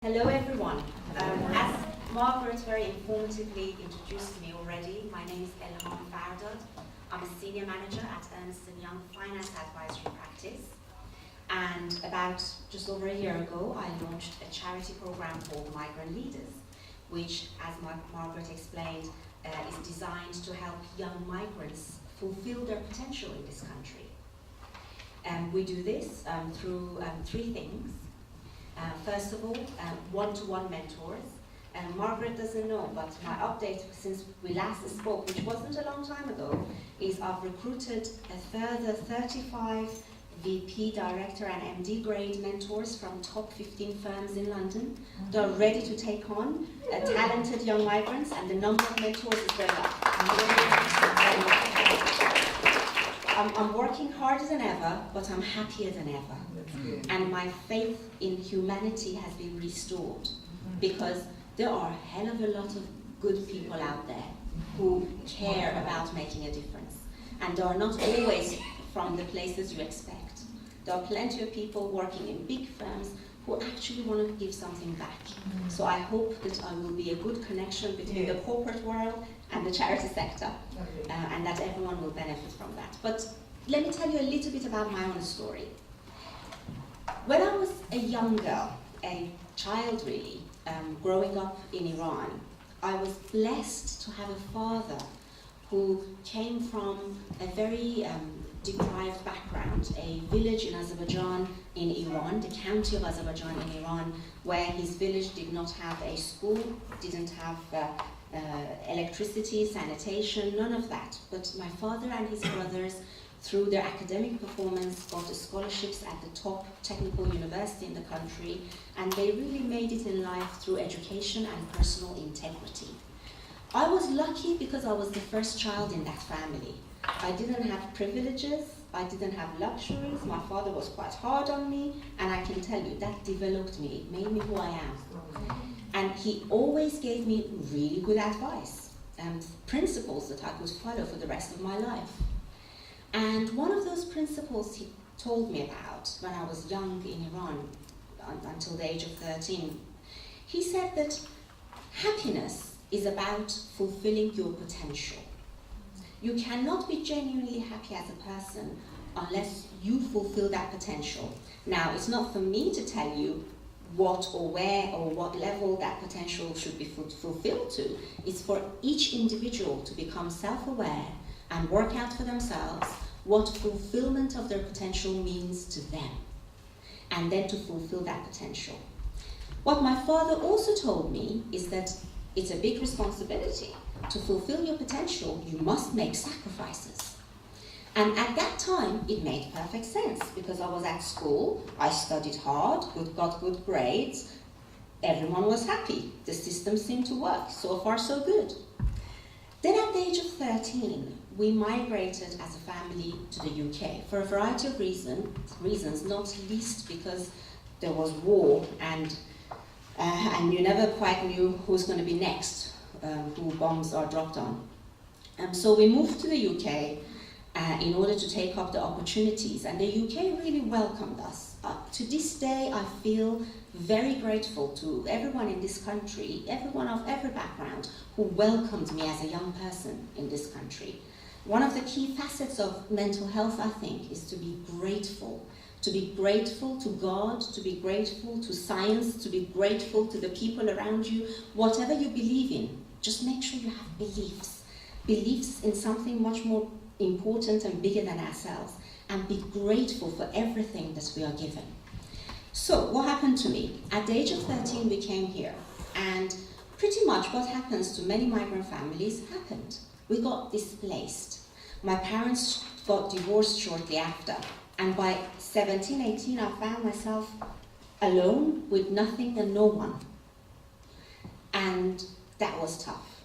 Hello everyone. As Margaret very informatively introduced me already, my name is Elham Fardad. I'm a senior manager at Ernst & Young Finance Advisory Practice. And about just over a year ago, I launched a charity program called Migrant Leaders, which, as Margaret explained, is designed to help young migrants fulfill their potential in this country. We do this through three things. First of all, one-to-one mentors. Margaret doesn't know, but my update since we last spoke, which wasn't a long time ago, is I've recruited a further 35 VP, Director and MD grade mentors from top 15 firms in London. They're ready to take on talented young migrants, and the number of mentors is going up. I'm working harder than ever, but I'm happier than ever. And my faith in humanity has been restored, because there are a hell of a lot of good people out there who care about making a difference. And they are not always from the places you expect. There are plenty of people working in big firms who actually want to give something back. So I hope that I will be a good connection between the corporate world and the charity sector, and that everyone will benefit from that. But let me tell you a little bit about my own story. When I was a young girl, a child really, growing up in Iran, I was blessed to have a father who came from a very deprived background, a village in Azerbaijan in Iran, the county of Azerbaijan in Iran, where his village did not have a school, didn't have electricity, sanitation, none of that. But my father and his brothers, through their academic performance, got scholarships at the top technical university in the country, and they really made it in life through education and personal integrity. I was lucky because I was the first child in that family. I didn't have privileges, I didn't have luxuries, my father was quite hard on me, and I can tell you, that developed me, it made me who I am. And he always gave me really good advice and principles that I could follow for the rest of my life. And one of those principles he told me about when I was young in Iran, until the age of 13, he said that happiness is about fulfilling your potential. You cannot be genuinely happy as a person unless you fulfill that potential. Now, it's not for me to tell you what or where or what level that potential should be fulfilled to. It's for each individual to become self-aware and work out for themselves what fulfillment of their potential means to them, and then to fulfill that potential. What my father also told me is that it's a big responsibility. To fulfill your potential, you must make sacrifices. And at that time, it made perfect sense, because I was at school, I studied hard, got good grades, everyone was happy, the system seemed to work, so far so good. Then at the age of 13, we migrated as a family to the UK for a variety of reasons, not least because there was war, and you never quite knew who was going to be next, who bombs are dropped on. So we moved to the UK in order to take up the opportunities, and the UK really welcomed us. To this day, I feel very grateful to everyone in this country, everyone of every background, who welcomed me as a young person in this country. One of the key facets of mental health, I think, is to be grateful. To be grateful to God, to be grateful to science, to be grateful to the people around you. Whatever you believe in, just make sure you have beliefs. Beliefs in something much more important and bigger than ourselves. And be grateful for everything that we are given. So, what happened to me? At the age of 13, we came here. And pretty much what happens to many migrant families happened. We got displaced. My parents got divorced shortly after. And by 17, 18, I found myself alone with nothing and no one. And that was tough.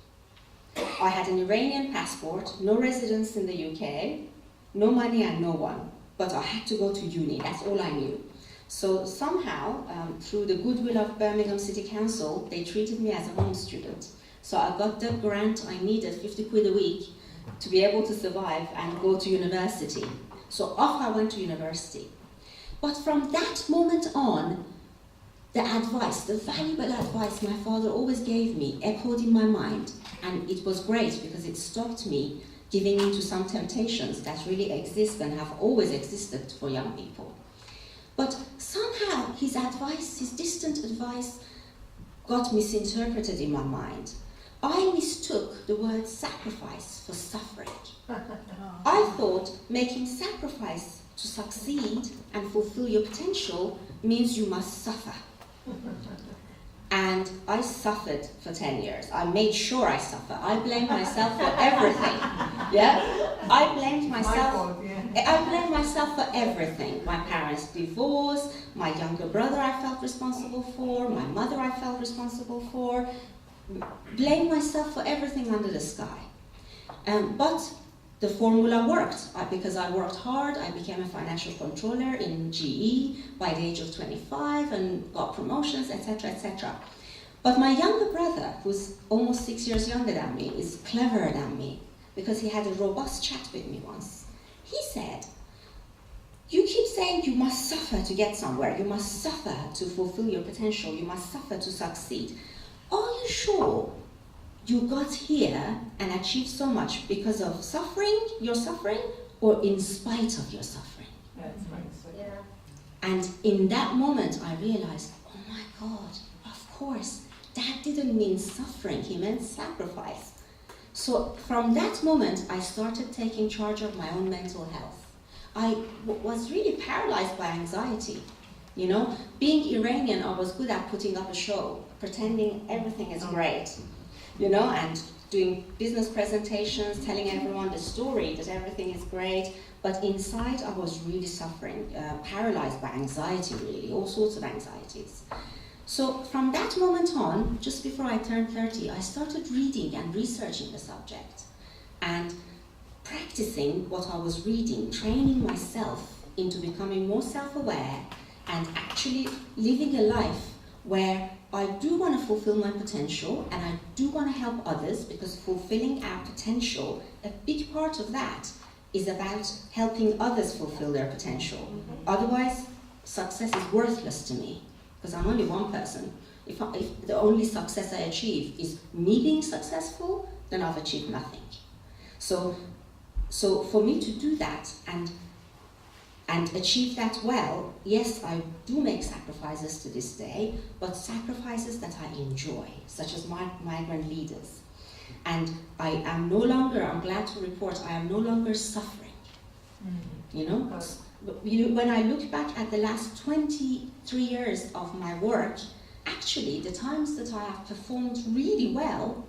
I had an Iranian passport, no residence in the UK, no money and no one. But I had to go to uni, that's all I knew. So somehow, through the goodwill of Birmingham City Council, they treated me as a home student. So I got the grant I needed, 50 quid a week, to be able to survive and go to university. So off I went to university. But from that moment on, the advice, the valuable advice my father always gave me echoed in my mind, and it was great because it stopped me giving into some temptations that really exist and have always existed for young people. But somehow his advice, his distant advice, got misinterpreted in my mind. I mistook the word sacrifice for suffering. I thought making sacrifice to succeed and fulfill your potential means you must suffer. And I suffered for 10 years. I made sure I suffered. I blamed myself for everything. Yeah? I blamed myself. I blamed myself for everything. My parents' divorce, my younger brother I felt responsible for, my mother I felt responsible for. Blamed myself for everything under the sky. But the formula worked. Because I worked hard, I became a financial controller in GE by the age of 25 and got promotions, etc., etc. But my younger brother, who's almost 6 years younger than me, is cleverer than me because he had a robust chat with me once. He said, "You keep saying you must suffer to get somewhere, you must suffer to fulfill your potential, you must suffer to succeed. Are you sure you got here and achieved so much because of your suffering, or in spite of your suffering?" That's right. Yeah. And in that moment, I realized, oh my God, of course, that didn't mean suffering, he meant sacrifice. So from that moment, I started taking charge of my own mental health. I was really paralyzed by anxiety. You know, being Iranian, I was good at putting up a show, pretending everything is great, you know, and doing business presentations, telling everyone the story that everything is great. But inside, I was really suffering, paralyzed by anxiety, really, all sorts of anxieties. So from that moment on, just before I turned 30, I started reading and researching the subject and practicing what I was reading, training myself into becoming more self-aware and actually living a life where I do want to fulfill my potential and I do want to help others, because fulfilling our potential, a big part of that is about helping others fulfill their potential. Otherwise, success is worthless to me, because I'm only one person. If the only success I achieve is me being successful, then I've achieved nothing. So for me to do that and achieve that well, yes, I do make sacrifices to this day, but sacrifices that I enjoy, such as migrant leaders. And I am no longer, I'm glad to report, I am no longer suffering. You know? When I look back at the last 23 years of my work, actually the times that I have performed really well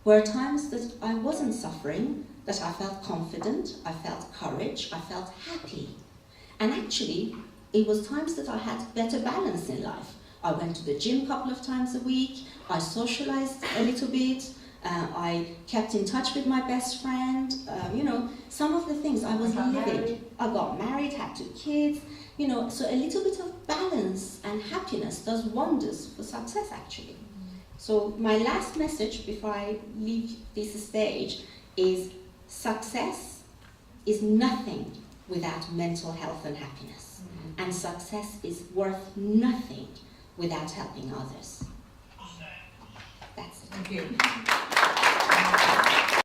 were times that I wasn't suffering, that I felt confident, I felt courage, I felt happy. And actually, it was times that I had better balance in life. I went to the gym a couple of times a week, I socialized a little bit, I kept in touch with my best friend, you know, some of the things I was living. I got married, had 2 kids, you know, so a little bit of balance and happiness does wonders for success, actually. So my last message before I leave this stage is success is nothing without mental health and happiness. And success is worth nothing without helping others. That's it. Thank you.